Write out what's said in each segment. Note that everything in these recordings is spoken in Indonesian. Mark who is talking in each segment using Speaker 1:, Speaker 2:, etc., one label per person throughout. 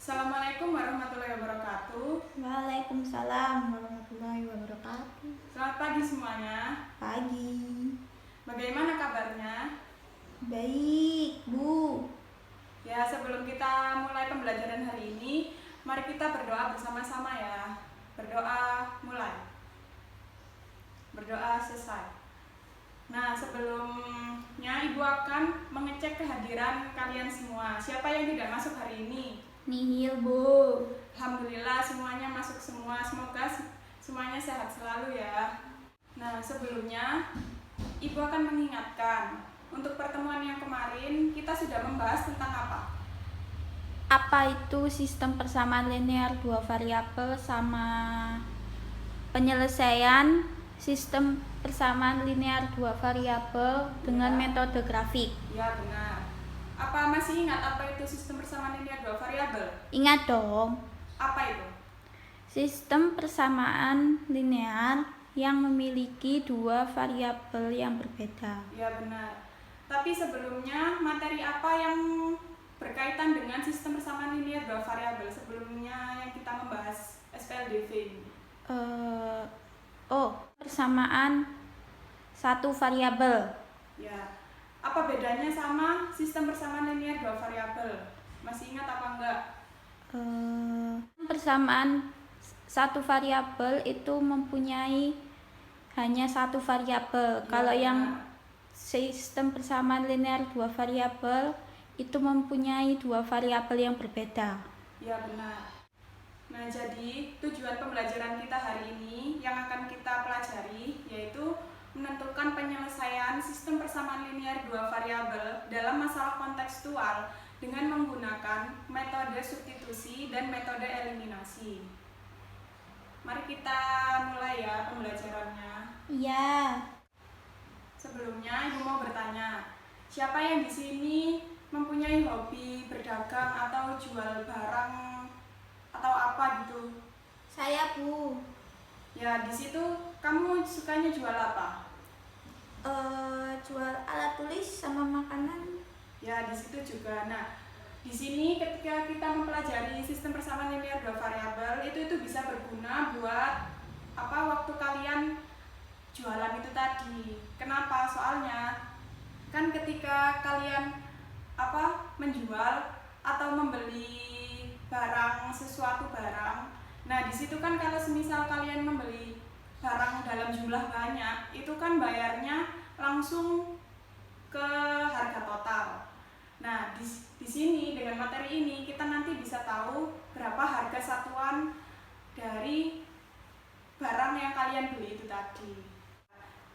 Speaker 1: Assalamualaikum warahmatullahi wabarakatuh.
Speaker 2: Waalaikumsalam warahmatullahi wabarakatuh.
Speaker 1: Selamat pagi semuanya.
Speaker 2: Pagi.
Speaker 1: Bagaimana kabarnya?
Speaker 2: Baik, Bu.
Speaker 1: Ya, sebelum kita mulai pembelajaran hari ini, mari kita berdoa bersama-sama ya. Berdoa mulai. Berdoa selesai. Nah, sebelumnya Ibu akan mengecek kehadiran kalian semua. Siapa yang tidak masuk hari ini?
Speaker 2: Nihil, Bu.
Speaker 1: Alhamdulillah semuanya masuk semua. Semoga semuanya sehat selalu ya. Nah, sebelumnya Ibu akan mengingatkan, untuk pertemuan yang kemarin kita sudah membahas tentang apa?
Speaker 2: Apa itu sistem persamaan linear dua variabel sama penyelesaian sistem persamaan linear dua variabel dengan metode grafik?
Speaker 1: Ya, benar. Apa masih ingat apa itu sistem persamaan linear dua variabel?
Speaker 2: Ingat dong.
Speaker 1: Apa itu?
Speaker 2: Sistem persamaan linear yang memiliki dua variabel yang berbeda.
Speaker 1: Ya, benar. Tapi sebelumnya, materi apa yang berkaitan dengan sistem persamaan linear dua variabel sebelumnya yang kita membahas SPLDV ini?
Speaker 2: Persamaan satu variabel.
Speaker 1: Ya. Apa bedanya sama sistem persamaan linear dua variabel? Masih ingat apa enggak?
Speaker 2: Persamaan satu variabel itu mempunyai hanya satu variabel.
Speaker 1: Ya,
Speaker 2: kalau yang sistem persamaan linear dua variabel itu mempunyai dua variabel yang berbeda.
Speaker 1: Ya, benar. Nah, jadi tujuan pembelajaran kita hari ini yang akan kita pelajari yaitu menentukan penyelesaian sistem persamaan linear dua variabel dalam masalah kontekstual dengan menggunakan metode substitusi dan metode eliminasi. Mari kita mulai ya pembelajarannya.
Speaker 2: Iya.
Speaker 1: Sebelumnya Ibu mau bertanya, siapa yang di sini mempunyai hobi berdagang atau jual barang atau apa gitu?
Speaker 2: Saya, Bu.
Speaker 1: Ya, di situ kamu sukanya jual apa?
Speaker 2: Jual alat tulis sama makanan.
Speaker 1: Ya, di situ juga. Nah, di sini ketika kita mempelajari sistem persamaan linear dua variabel, itu bisa berguna buat waktu kalian jualan itu tadi. Kenapa? Soalnya kan ketika kalian menjual atau membeli sesuatu barang. Nah, di situ kan kalau semisal kalian membeli barang dalam jumlah banyak, itu kan bayarnya langsung ke harga total. Nah, di sini dengan materi ini kita nanti bisa tahu berapa harga satuan dari barang yang kalian beli itu tadi.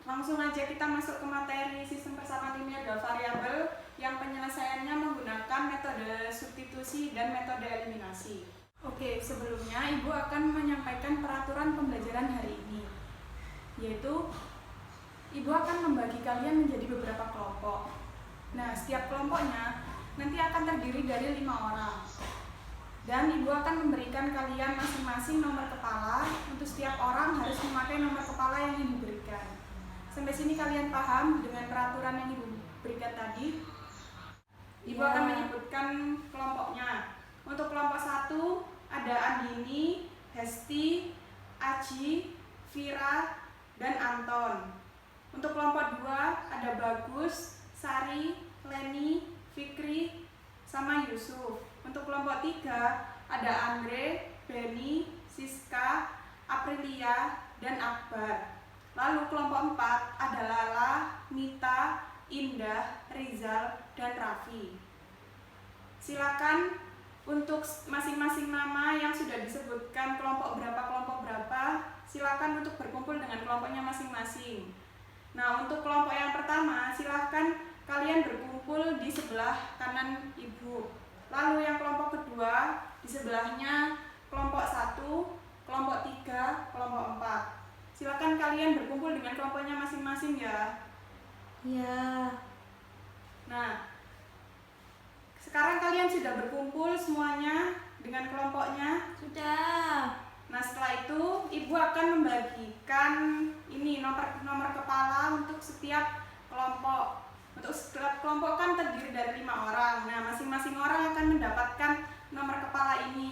Speaker 1: Langsung aja kita masuk ke materi sistem persamaan linear dua variabel yang penyelesaiannya menggunakan metode substitusi dan metode eliminasi. Oke, sebelumnya Ibu akan menyampaikan peraturan pembelajaran hari ini, yaitu Ibu akan membagi kalian menjadi beberapa kelompok. Nah, setiap kelompoknya nanti akan terdiri dari 5 orang. Dan Ibu akan memberikan kalian masing-masing nomor kepala. Untuk setiap orang harus memakai nomor kepala yang Ibu berikan. Sampai sini kalian paham dengan peraturan yang Ibu berikan tadi? Ibu akan menyebutkan kelompoknya. Untuk kelompok 1 ada Andini, Hesti, Aji, Vira, dan Anton. Untuk kelompok 2 ada Bagus, Sari, Leni, Fikri, sama Yusuf. Untuk kelompok 3 ada Andre, Beni, Siska, Aprilia, dan Akbar. Lalu kelompok 4 ada Lala, Mita, Indah, Rizal, dan Raffi. Silakan untuk masing-masing nama yang sudah disebutkan kelompok berapa, silakan untuk berkumpul dengan kelompoknya masing-masing. Nah, untuk kelompok yang pertama, silakan kalian berkumpul di sebelah kanan Ibu. Lalu yang kelompok kedua, di sebelahnya kelompok 1, kelompok 3, kelompok 4. Silakan kalian berkumpul dengan kelompoknya masing-masing ya.
Speaker 2: Ya.
Speaker 1: Nah, sekarang kalian sudah berkumpul semuanya dengan kelompoknya?
Speaker 2: Sudah.
Speaker 1: Nah, setelah itu Ibu akan membagikan ini nomor kepala untuk setiap kelompok. Untuk setiap kelompok kan terdiri dari 5 orang. Nah, masing-masing orang akan mendapatkan nomor kepala ini.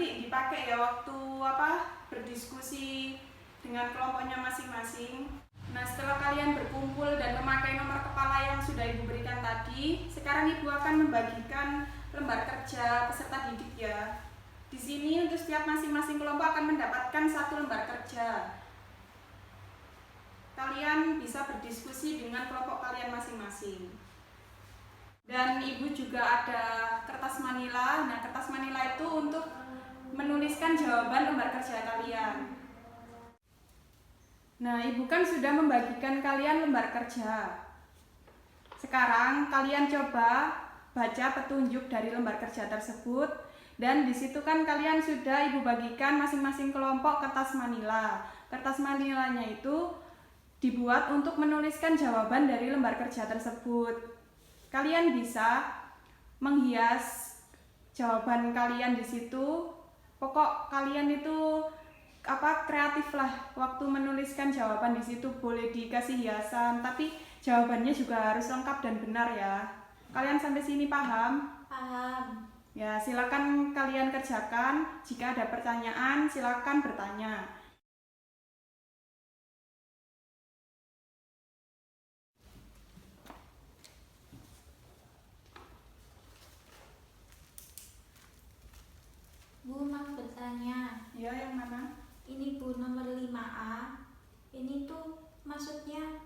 Speaker 1: nanti dipakai ya waktu berdiskusi dengan kelompoknya masing-masing. Nah, setelah kalian berkumpul dan memakai nomor kepala yang sudah Ibu berikan tadi, sekarang Ibu akan membagikan lembar kerja peserta didik ya. Di sini untuk setiap masing-masing kelompok akan mendapatkan 1 lembar kerja. Kalian bisa berdiskusi dengan kelompok kalian masing-masing. Dan Ibu juga ada kertas manila. Nah, kertas manila itu untuk menuliskan jawaban lembar kerja kalian. Nah, Ibu kan sudah membagikan kalian lembar kerja. Sekarang kalian coba baca petunjuk dari lembar kerja tersebut, dan di situ kan kalian sudah Ibu bagikan masing-masing kelompok kertas manila. Kertas manilanya itu dibuat untuk menuliskan jawaban dari lembar kerja tersebut. Kalian bisa menghias jawaban kalian di situ. Pokok kalian itu kreatif lah waktu menuliskan jawaban di situ, boleh dikasih hiasan, tapi jawabannya juga harus lengkap dan benar ya. Kalian sampai sini paham?
Speaker 2: Paham.
Speaker 1: Ya, silakan kalian kerjakan. Jika ada pertanyaan, silakan bertanya.
Speaker 2: Bu, mau bertanya.
Speaker 1: Ya, yang mana?
Speaker 2: Ini Bu, nomor 5A. Ini tuh maksudnya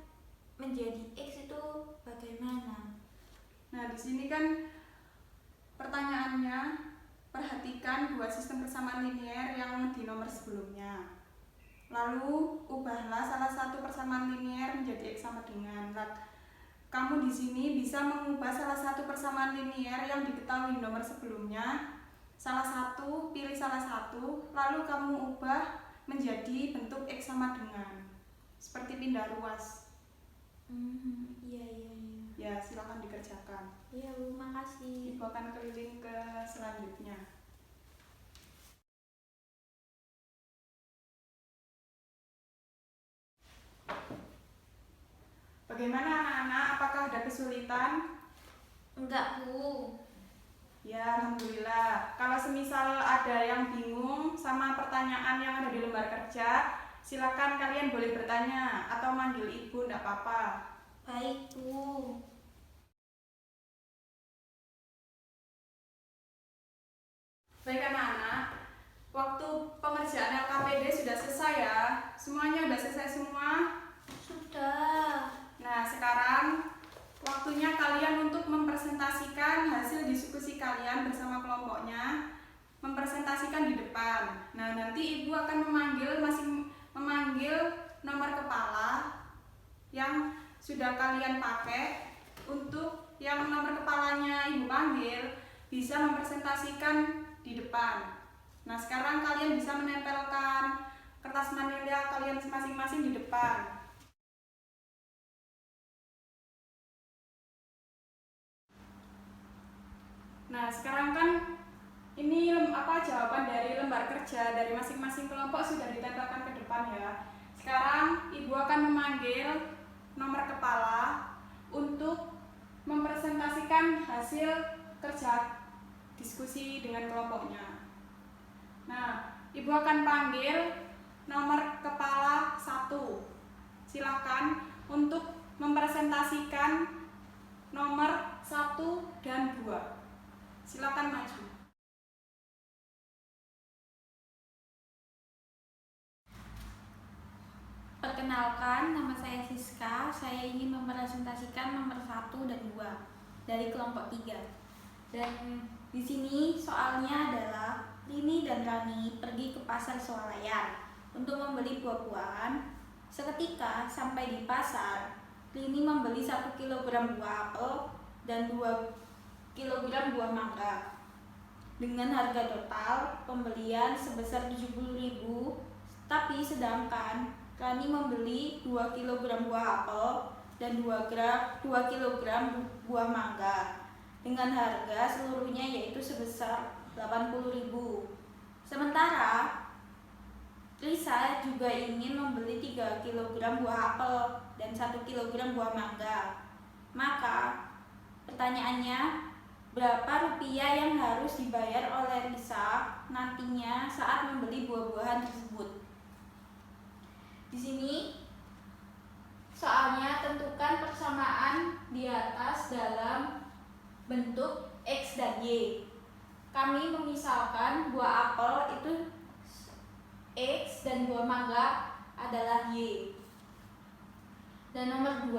Speaker 2: menjadi X itu bagaimana?
Speaker 1: Nah, di sini kan pertanyaannya, perhatikan 2 sistem persamaan linier yang di nomor sebelumnya. Lalu ubahlah salah satu persamaan linier menjadi X sama dengan. Kamu di sini bisa mengubah salah satu persamaan linier yang diketahui nomor sebelumnya. Pilih salah satu, lalu kamu ubah menjadi bentuk X sama dengan. Seperti pindah ruas.
Speaker 2: Iya.
Speaker 1: Ya, silakan dikerjakan.
Speaker 2: Iya Bu, makasih.
Speaker 1: Ibu akan keliling ke selanjutnya. Bagaimana anak-anak? Apakah ada kesulitan?
Speaker 2: Enggak Bu.
Speaker 1: Ya, alhamdulillah. Kalau semisal ada yang bingung sama pertanyaan yang ada di lembar kerja, silakan kalian boleh bertanya atau manggil ibu, enggak apa-apa.
Speaker 2: Baik Bu.
Speaker 1: Baik anak-anak, waktu pengerjaan LKPD sudah selesai ya? Semuanya sudah selesai semua?
Speaker 2: Sudah.
Speaker 1: Nah, sekarang waktunya kalian untuk mempresentasikan hasil diskusi kalian bersama kelompoknya, mempresentasikan di depan. Nah, nanti Ibu akan memanggil nomor kepala yang sudah kalian pakai. Untuk yang nomor kepalanya Ibu panggil bisa mempresentasikan di depan. Nah, sekarang kalian bisa menempelkan kertas manila kalian masing-masing di depan. Nah, sekarang kan ini jawaban dari lembar kerja dari masing-masing kelompok sudah ditempelkan ke depan ya. Sekarang Ibu akan memanggil nomor kepala untuk mempresentasikan hasil kerja diskusi dengan kelompoknya. Nah, Ibu akan panggil nomor kepala 1. Silakan untuk mempresentasikan nomor 1 dan 2. Silakan maju.
Speaker 2: Perkenalkan, nama saya Siska. Saya ingin mempresentasikan nomor 1 dan 2 dari kelompok 3. Dan di sini soalnya adalah Rini dan Rani pergi ke pasar swalayan untuk membeli buah-buahan. Seketika sampai di pasar, Rini membeli 1 kg buah apel dan 2 kg buah mangga dengan harga total pembelian sebesar 70.000, tapi sedangkan Rani membeli 2 kg buah apel dan 2 kg buah mangga dengan harga seluruhnya yaitu sebesar 80.000. Sementara Lisa juga ingin membeli 3 kg buah apel dan 1 kg buah mangga. Maka pertanyaannya, berapa rupiah yang harus dibayar oleh Risa nantinya saat membeli buah-buahan tersebut. Di sini soalnya tentukan persamaan di atas dalam bentuk X dan Y. Kami memisalkan buah apel itu X dan buah mangga adalah Y. Dan nomor 2,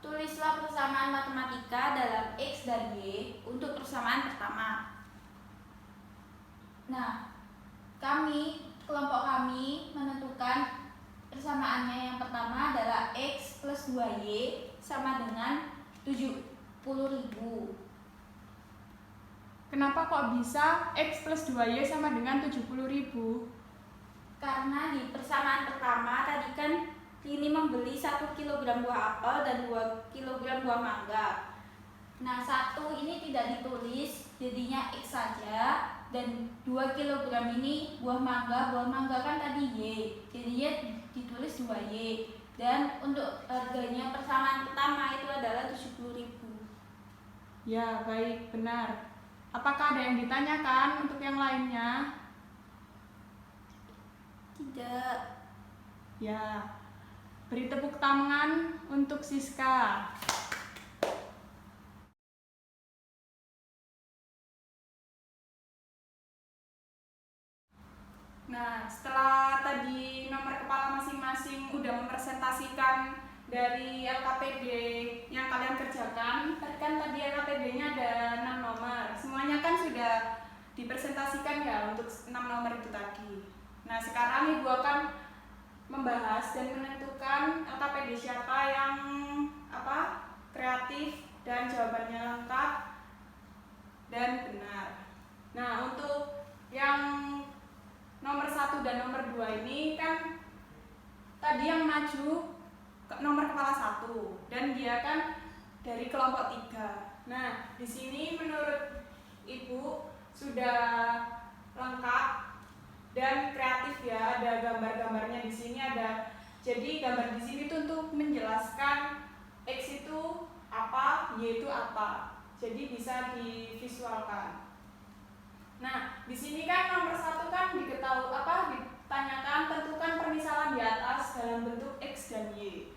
Speaker 2: tulislah persamaan matematika dalam X dan Y untuk persamaan pertama. Nah, kelompok kami menentukan persamaannya yang pertama adalah X plus 2Y sama dengan 70.000.
Speaker 1: Kenapa kok bisa X plus 2Y sama dengan 70.000?
Speaker 2: Karena di persamaan pertama tadi kan ini membeli 1 kg buah apel dan 2 kg buah mangga. Nah, 1 ini tidak ditulis, jadinya X saja, dan 2 kg ini buah mangga kan tadi Y, jadinya ditulis 2Y. Dan untuk harganya persamaan pertama itu adalah 70.000.
Speaker 1: Ya, baik, benar. Apakah ada yang ditanyakan untuk yang lainnya?
Speaker 2: Tidak.
Speaker 1: Ya, beri tepuk tangan untuk Siska. Nah, setelah tadi nomor kepala masing-masing udah mempresentasikan dari LKPD yang kalian kerjakan, kan tadi LKPD-nya ada 6 nomor. Semuanya kan sudah dipresentasikan ya untuk 6 nomor itu tadi. Nah, sekarang Ibu akan membahas dan menentukan LKPD siapa yang kreatif dan jawabannya lengkap dan benar. Nah, untuk yang nomor 1 dan nomor 2 ini kan tadi yang maju nomor kepala 1 dan dia kan dari kelompok 3. Nah, di sini menurut Ibu sudah lengkap dan kreatif ya, ada gambar-gambarnya di sini ada. Jadi gambar di sini tuh untuk menjelaskan X itu apa, Y itu apa. Jadi bisa divisualkan. Nah, di sini kan nomor 1 kan ditanyakan tentukan permisalan di atas dalam bentuk X dan Y.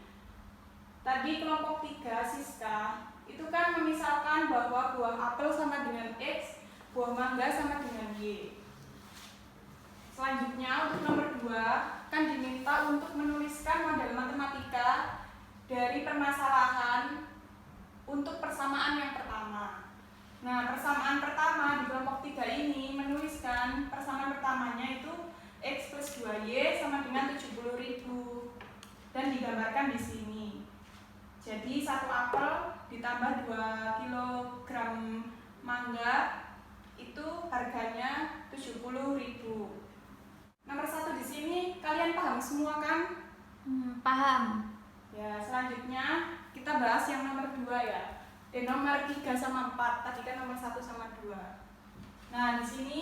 Speaker 1: Tadi kelompok 3 Siska itu kan memisalkan bahwa buah apel sama dengan X, buah mangga sama dengan Y. Selanjutnya untuk nomor 2 kan diminta untuk menuliskan model matematika dari permasalahan untuk persamaan yang pertama. Nah, persamaan pertama di kelompok 3 ini menuliskan persamaan pertamanya itu X plus 2Y sama dengan 70.000 dan digambarkan di sini. Jadi 1 apel ditambah 2 kg mangga itu harganya 70.000. Nomor 1 di sini kalian paham semua kan?
Speaker 2: Paham.
Speaker 1: Ya, selanjutnya kita bahas yang nomor 2 ya. Nomor 3 sama 4, tadi kan nomor 1 sama 2. Nah, di sini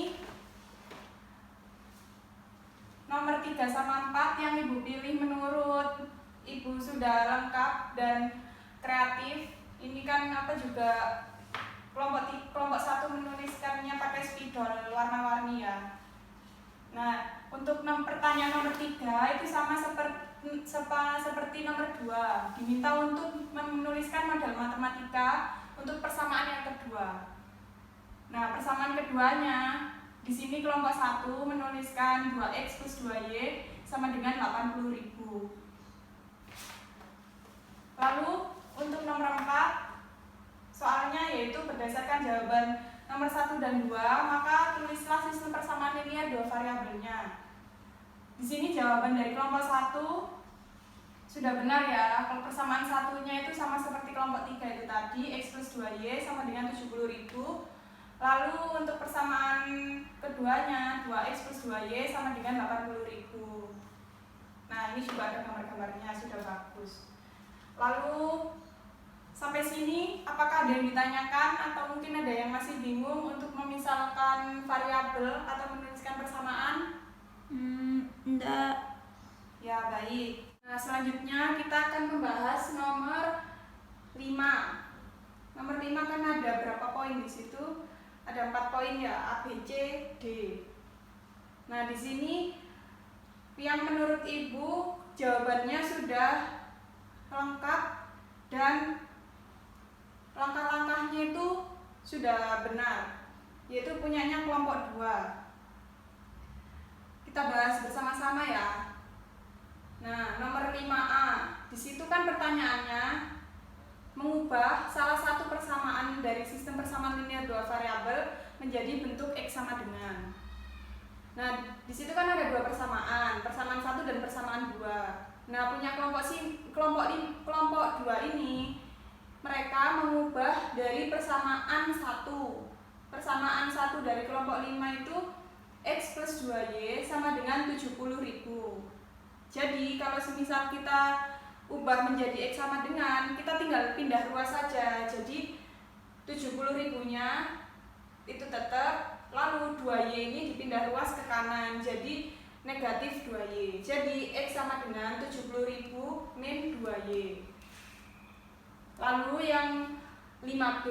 Speaker 1: nomor 3 sama 4 yang Ibu pilih menurut Ibu sudah lengkap dan kreatif. Ini kan juga kelompok 1 menuliskannya pakai spidol warna-warni ya. Nah, untuk pertanyaan nomor 3 itu sama seperti nomor 2, diminta untuk menuliskan model matematika untuk persamaan yang kedua. Nah, persamaan keduanya di sini kelompok 1 menuliskan 2x plus 2y sama dengan 80.000. Lalu untuk nomor 4 soalnya yaitu berdasarkan jawaban nomor 1 dan 2, maka tulislah sistem persamaan linear 2 variabelnya. Di sini jawaban dari kelompok 1 sudah benar ya. Kalau persamaan satunya itu sama seperti kelompok 3 itu tadi, X plus 2Y sama dengan 70.000. Lalu untuk persamaan keduanya, 2X plus 2Y sama dengan 80.000. Nah, ini juga ada gambar-gambarnya, sudah bagus. Lalu sampai sini apakah ada yang ditanyakan atau mungkin ada yang masih bingung untuk memisalkan variabel atau menuliskan persamaan?
Speaker 2: Enggak.
Speaker 1: Ya, baik. Nah, selanjutnya kita akan membahas nomor 5. Nomor 5 kan ada berapa poin? poin di situ. Ada 4 poin ya, A, B, C, D. Nah, di sini yang menurut Ibu jawabannya sudah lengkap dan langkah-langkahnya itu sudah benar, yaitu punyanya kelompok 2. Kita bahas bersama-sama ya. Nah, nomor 5A. Di situ kan pertanyaannya mengubah salah satu persamaan dari sistem persamaan linear 2 variabel menjadi bentuk X sama dengan. Nah, di situ kan ada 2 persamaan 1 dan persamaan 2. Nah, punya kelompok 2 ini mereka mengubah dari persamaan 1. Persamaan 1 dari kelompok 5 itu X plus 2Y sama dengan 70.000. Jadi kalau semisal kita ubah menjadi X sama dengan, kita tinggal pindah ruas saja. Jadi 70.000-nya itu tetap, lalu 2Y ini dipindah ruas ke kanan, jadi negatif 2Y. Jadi X sama dengan 70.000 min 2Y. Lalu yang 5B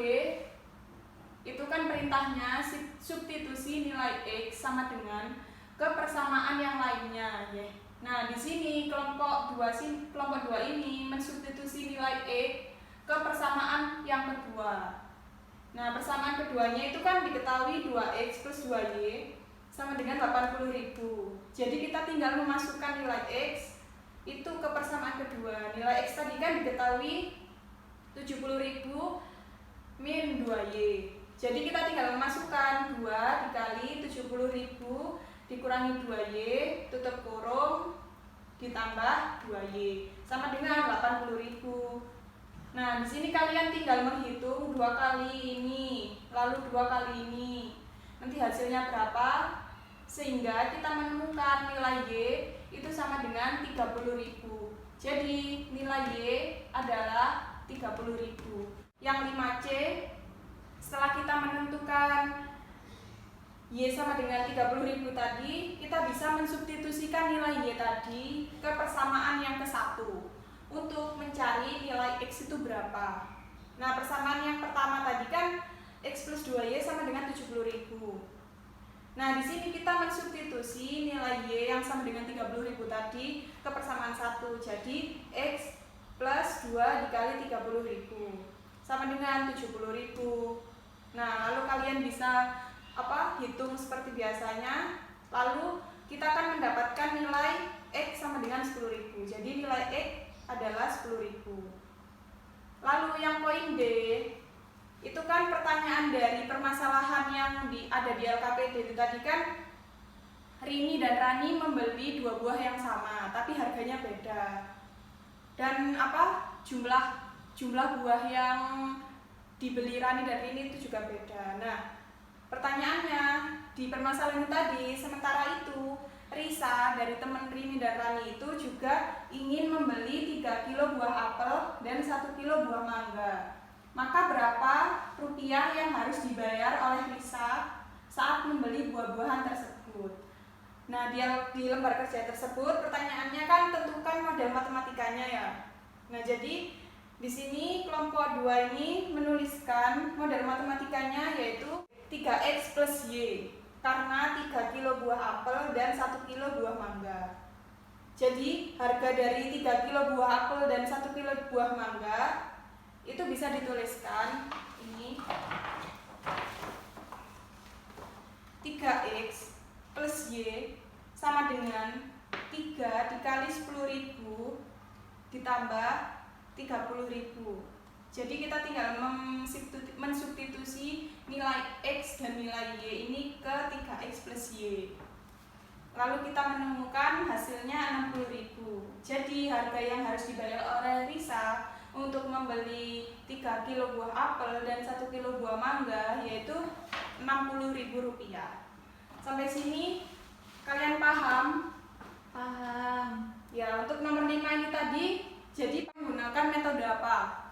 Speaker 1: itu kan perintahnya substitusi nilai X sama dengan ke persamaan yang lainnya ya. Nah, di sini kelompok 2 ini mensubstitusi nilai X ke persamaan yang kedua. Nah, persamaan keduanya itu kan diketahui 2X plus 2Y sama dengan 80.000. Jadi kita tinggal memasukkan nilai X itu ke persamaan kedua. Nilai X tadi kan diketahui 70.000 min 2Y. Jadi kita tinggal memasukkan 2 dikali 70.000 dikurangi 2Y, tutup kurung, ditambah 2Y sama dengan 80.000. Nah, di sini kalian tinggal menghitung 2 kali ini, lalu 2 kali ini. Nanti hasilnya berapa? Sehingga kita menemukan nilai Y itu sama dengan 30.000. Jadi nilai Y adalah 30.000. Yang 5C, setelah kita menentukan Y sama dengan 30.000 tadi, kita bisa mensubstitusikan nilai Y tadi ke persamaan yang ke-1 untuk mencari nilai X itu berapa. Nah, persamaan yang pertama tadi kan X plus 2Y sama dengan 70.000. Nah, di sini kita mensubstitusi nilai Y yang sama dengan 30.000 tadi ke persamaan 1. Jadi X plus 2 dikali 30.000 sama dengan 70.000. Nah, lalu kalian bisa hitung seperti biasanya. Lalu kita akan mendapatkan nilai X sama dengan 10.000. Jadi nilai X adalah 10.000. Lalu yang poin D, itu kan pertanyaan dari permasalahan yang ada di LKPD itu tadi kan Rini dan Rani membeli 2 buah yang sama, tapi harganya beda. Dan jumlah buah yang dibeli Rani dan Rini itu juga beda. Nah, pertanyaannya di permasalahan tadi, sementara itu Risa dari teman Rini dan Rani itu juga ingin membeli 3 kilo buah apel dan 1 kilo buah mangga. Maka berapa rupiah yang harus dibayar oleh Risa saat membeli buah-buahan tersebut? Nah, di lembar kerja tersebut pertanyaannya kan tentukan model matematikanya ya. Nah, jadi di sini kelompok 2 ini menuliskan model matematikanya yaitu 3X plus Y karena 3 kilo buah apel dan 1 kilo buah mangga. Jadi harga dari 3 kilo buah apel dan 1 kilo buah mangga itu bisa dituliskan ini 3X plus Y sama dengan 3 dikali 10.000 ditambah 30.000. Jadi kita tinggal mensubstitusi nilai X dan nilai Y ini ke 3X plus Y. Lalu kita menemukan hasilnya 60.000. Jadi harga yang harus dibayar oleh Risa untuk membeli 3 kilo buah apel dan 1 kilo buah mangga yaitu Rp60.000. Sampai sini kalian paham?
Speaker 2: Paham.
Speaker 1: Ya, untuk nomor 5 ini tadi jadi menggunakan metode apa?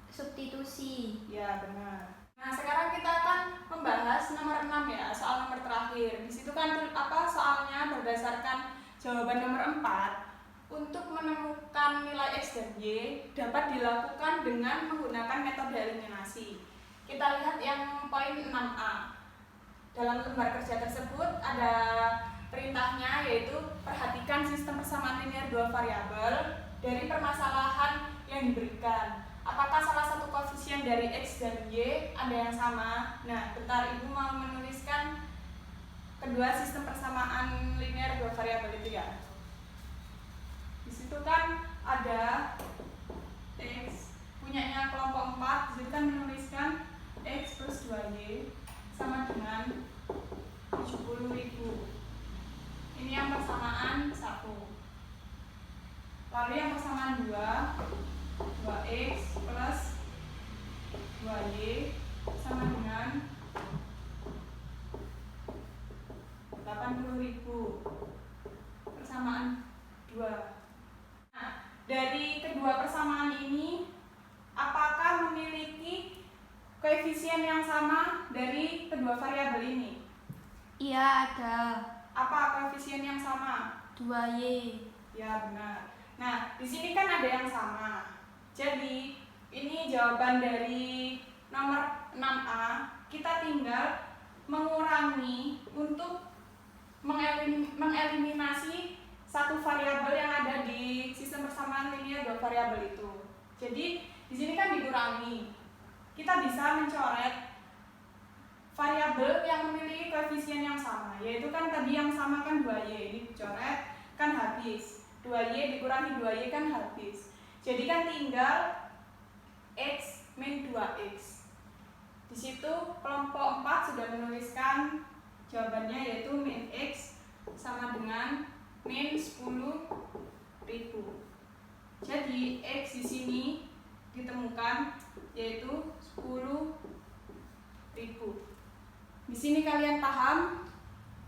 Speaker 2: Substitusi.
Speaker 1: Ya, benar. Nah, sekarang kita akan membahas nomor 6 ya, soal nomor terakhir. Di situ kan soalnya berdasarkan jawaban nomor 4. Untuk menemukan nilai X dan Y dapat dilakukan dengan menggunakan metode eliminasi. kita lihat yang poin 6A. Dalam lembar kerja tersebut ada perintahnya, yaitu perhatikan sistem persamaan linear dua variabel dari permasalahan yang diberikan. Apakah salah satu koefisien dari X dan Y ada yang sama? Nah, bentar, Ibu mau menuliskan kedua sistem persamaan linear dua variabel itu ya. Di situ kan ada X punyanya kelompok 4, di situ kan menuliskan X plus 2Y sama dengan 70.000. Ini yang persamaan 1. Lalu yang persamaan 2, 2X plus 2Y sama dengan 80.000. Persamaan 2. Nah, dari kedua persamaan ini, apakah memiliki koefisien yang sama dari kedua variabel ini?
Speaker 2: Iya, ada.
Speaker 1: Apa koefisien yang sama?
Speaker 2: 2Y.
Speaker 1: Ya, benar. Nah, di sini kan ada yang sama. Jadi, ini jawaban dari nomor 6A. Kita tinggal mengurangi untuk mengeliminasi satu variabel yang ada di sistem persamaan linear dua variabel itu. Jadi, di sini kan dikurangi. Kita bisa mencoret variabel yang memiliki koefisien yang sama, yaitu kan tadi yang sama kan 2Y, ini dicoret kan habis. 2Y dikurangi 2Y kan habis. Jadi kan tinggal X min 2X. Di situ kelompok 4 sudah menuliskan jawabannya, yaitu min X sama dengan min 10.000. Jadi X di sini ditemukan yaitu 10.000. Di sini kalian paham?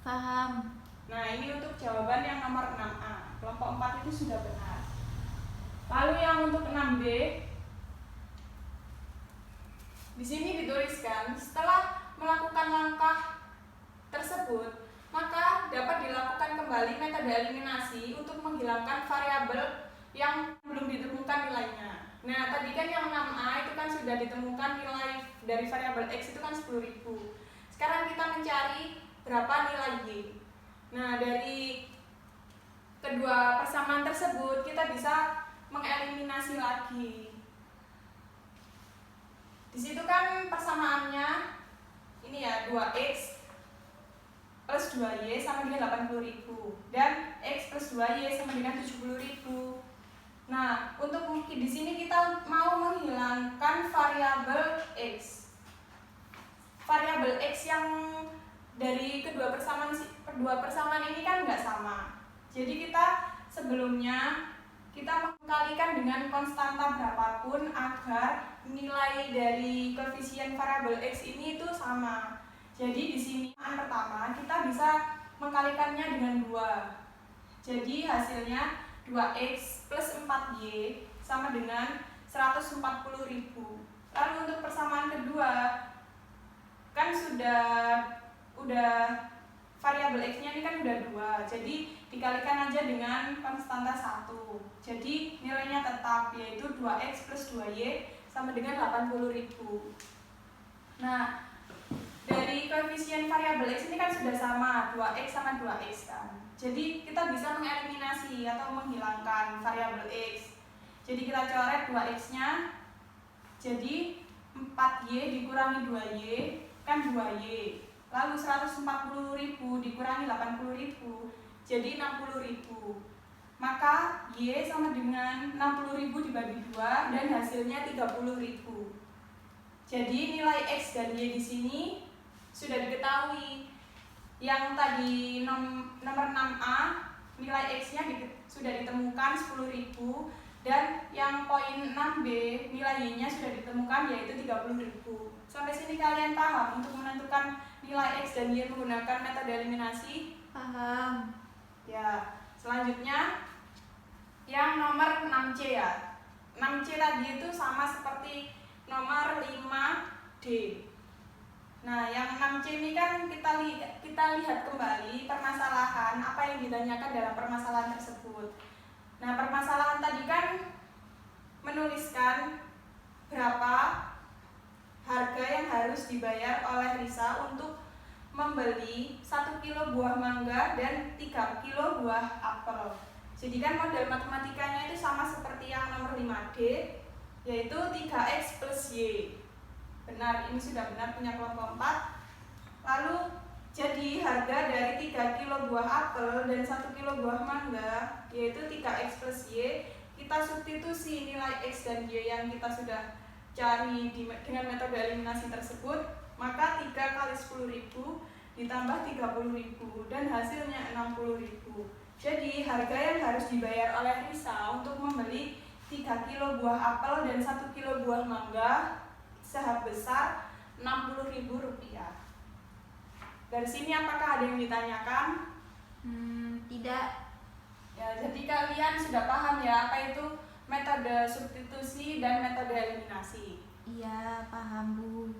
Speaker 2: Paham.
Speaker 1: Nah, ini untuk jawaban yang nomor 6A. Kelompok 4 itu sudah benar. Lalu yang untuk 6B, di sini dituliskan setelah melakukan langkah tersebut, maka dapat dilakukan kembali metode eliminasi untuk menghilangkan variabel yang belum ditemukan nilainya. Nah, tadi kan yang 6A itu kan sudah ditemukan nilai dari variabel X itu kan 10.000. Sekarang kita mencari berapa nilai Y. Nah, dari kedua persamaan tersebut kita bisa mengeliminasi lagi. Di situ kan persamaannya ini ya, 2X plus 2Y sama dengan 80.000 dan X plus 2Y sama dengan 70.000. Nah, untuk di sini kita mau menghilangkan variabel X. Variabel X yang dari kedua persamaan ini kan nggak sama. Jadi kita sebelumnya kita mengkalikan dengan konstanta berapapun agar nilai dari koefisien variabel X ini itu sama. Jadi di sini yang pertama kita bisa mengkalikannya dengan 2. Jadi hasilnya 2X plus 4Y sama dengan 140.000. Lalu untuk persamaan kedua kan udah variabel X-nya ini kan udah 2. Jadi dikalikan aja dengan konstanta 1. Jadi nilainya tetap, yaitu 2X plus 2Y sama dengan 80.000. Nah, dari koefisien variabel X ini kan sudah sama, 2X sama 2X kan. Jadi kita bisa mengeliminasi atau menghilangkan variabel X. Jadi kita coret 2X-nya. Jadi 4Y dikurangi 2Y kan 2Y. Lalu 140.000 dikurangi 80.000 jadi 60.000. Maka Y sama dengan 60.000 dibagi 2 dan hasilnya 30.000. Jadi nilai X dan Y di sini sudah diketahui. Yang tadi nomor 6A nilai X-nya sudah ditemukan 10.000 dan yang poin 6B nilai Y-nya sudah ditemukan yaitu 30.000. Sampai sini kalian paham untuk menentukan nilai X dan Y menggunakan metode eliminasi?
Speaker 2: Paham.
Speaker 1: Ya, selanjutnya yang nomor 6C ya. 6C tadi itu sama seperti nomor 5D. Nah, yang 6C ini kan kita lihat kembali permasalahan apa yang ditanyakan dalam permasalahan tersebut. Nah, permasalahan tadi kan menuliskan berapa harga yang harus dibayar oleh Risa untuk membeli 1 kilo buah mangga dan 3 kilo buah apel. Jadi kan model matematikanya itu sama seperti yang nomor 5D, yaitu 3X plus Y. Benar, ini sudah benar punya kelompok 4. Lalu jadi harga dari 3 kilo buah apel dan 1 kilo buah mangga, yaitu 3X plus Y, kita substitusi nilai X dan Y yang kita sudah cari dengan metode eliminasi tersebut, maka 3 kali 10.000 ditambah 30.000 dan hasilnya 60.000. Jadi harga yang harus dibayar oleh Risa untuk membeli 3 kilo buah apel dan 1 kilo buah mangga sebesar Rp60.000. Dari sini apakah ada yang ditanyakan?
Speaker 2: Tidak.
Speaker 1: Ya, jadi kalian sudah paham ya apa itu metode substitusi dan metode eliminasi.
Speaker 2: Iya, paham Bu.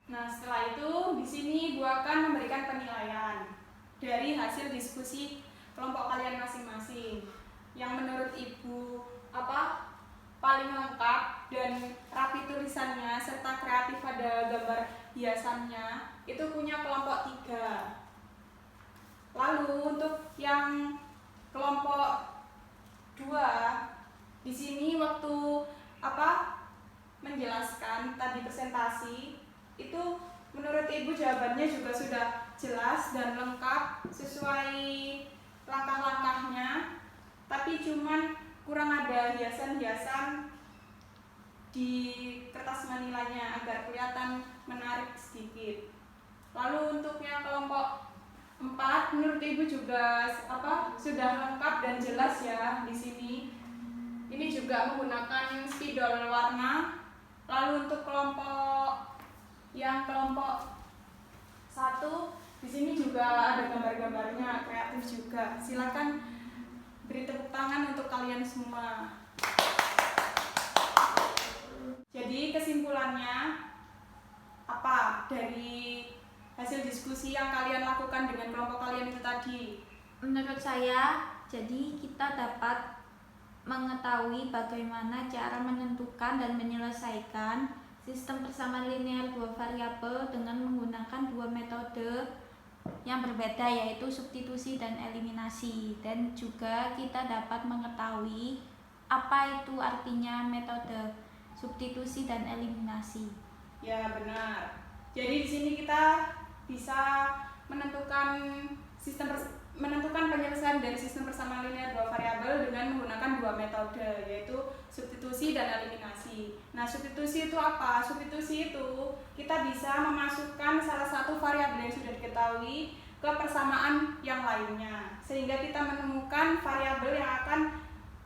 Speaker 1: Nah, setelah itu di sini Bu akan memberikan penilaian dari hasil diskusi kelompok kalian masing-masing. Yang menurut Ibu paling lengkap dan rapi tulisannya serta kreatif pada gambar hiasannya itu punya kelompok 3. Lalu untuk yang kelompok 2 di sini waktu menjelaskan tadi presentasi itu menurut Ibu jawabannya juga sudah jelas dan lengkap sesuai langkah-langkahnya, tapi cuman kurang ada hiasan-hiasan di kertas manilanya agar kelihatan menarik sedikit. Lalu untuk yang kelompok 4 menurut Ibu juga sudah lengkap dan jelas ya di sini. Ini juga menggunakan spidol warna. Lalu untuk kelompok 1 di sini juga ada gambar-gambarnya, kreatif juga. Silakan beri tepuk tangan untuk kalian semua. Jadi kesimpulannya apa dari hasil diskusi yang kalian lakukan dengan kelompok kalian itu tadi?
Speaker 2: Menurut saya, jadi kita dapat mengetahui bagaimana cara menentukan dan menyelesaikan sistem persamaan linear dua variabel dengan menggunakan dua metode yang berbeda, yaitu substitusi dan eliminasi. Dan juga kita dapat mengetahui apa itu artinya metode substitusi dan eliminasi.
Speaker 1: Ya, benar. Jadi di sini kita bisa menentukan penyelesaian dari sistem persamaan linear dua variabel dengan menggunakan dua metode, yaitu substitusi dan eliminasi. Nah, substitusi itu apa? Substitusi itu kita bisa memasukkan salah satu variabel yang sudah diketahui ke persamaan yang lainnya, sehingga kita menemukan variabel yang akan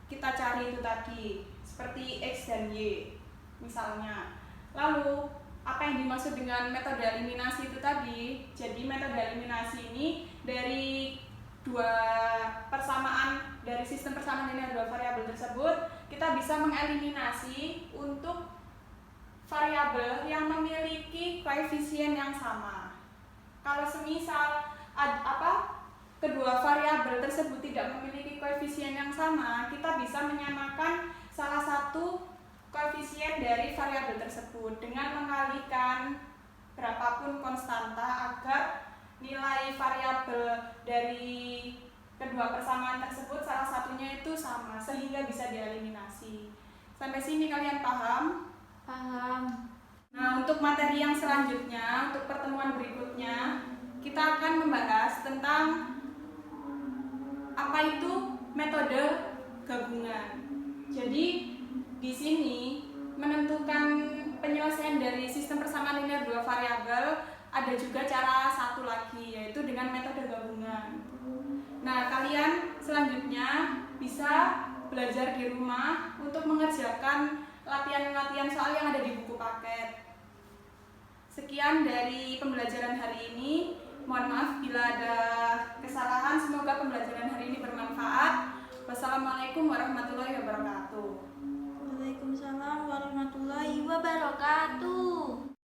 Speaker 1: kita cari itu tadi, seperti X dan Y misalnya. Lalu apa yang dimaksud dengan metode eliminasi itu tadi? Jadi metode eliminasi ini dari dua persamaan dari sistem persamaan linear dua variabel tersebut, kita bisa mengeliminasi untuk variabel yang memiliki koefisien yang sama. Kalau semisal kedua variabel tersebut tidak memiliki koefisien yang sama, kita bisa menyamakan salah satu koefisien dari variabel tersebut dengan mengalikan berapapun konstanta agar nilai variabel dari kedua persamaan tersebut salah satunya itu sama, sehingga bisa dieliminasi. Sampai sini kalian paham?
Speaker 2: Paham.
Speaker 1: Nah, untuk materi yang selanjutnya, untuk pertemuan berikutnya, kita akan membahas tentang apa itu metode gabungan. Jadi di sini menentukan penyelesaian dari sistem persamaan linear dua variabel ada juga cara satu lagi, yaitu dengan metode gabungan. Nah, kalian selanjutnya bisa belajar di rumah untuk mengerjakan latihan-latihan soal yang ada di buku paket. Sekian dari pembelajaran hari ini. Mohon maaf bila ada kesalahan. Semoga pembelajaran hari ini bermanfaat. Wassalamualaikum warahmatullahi wabarakatuh.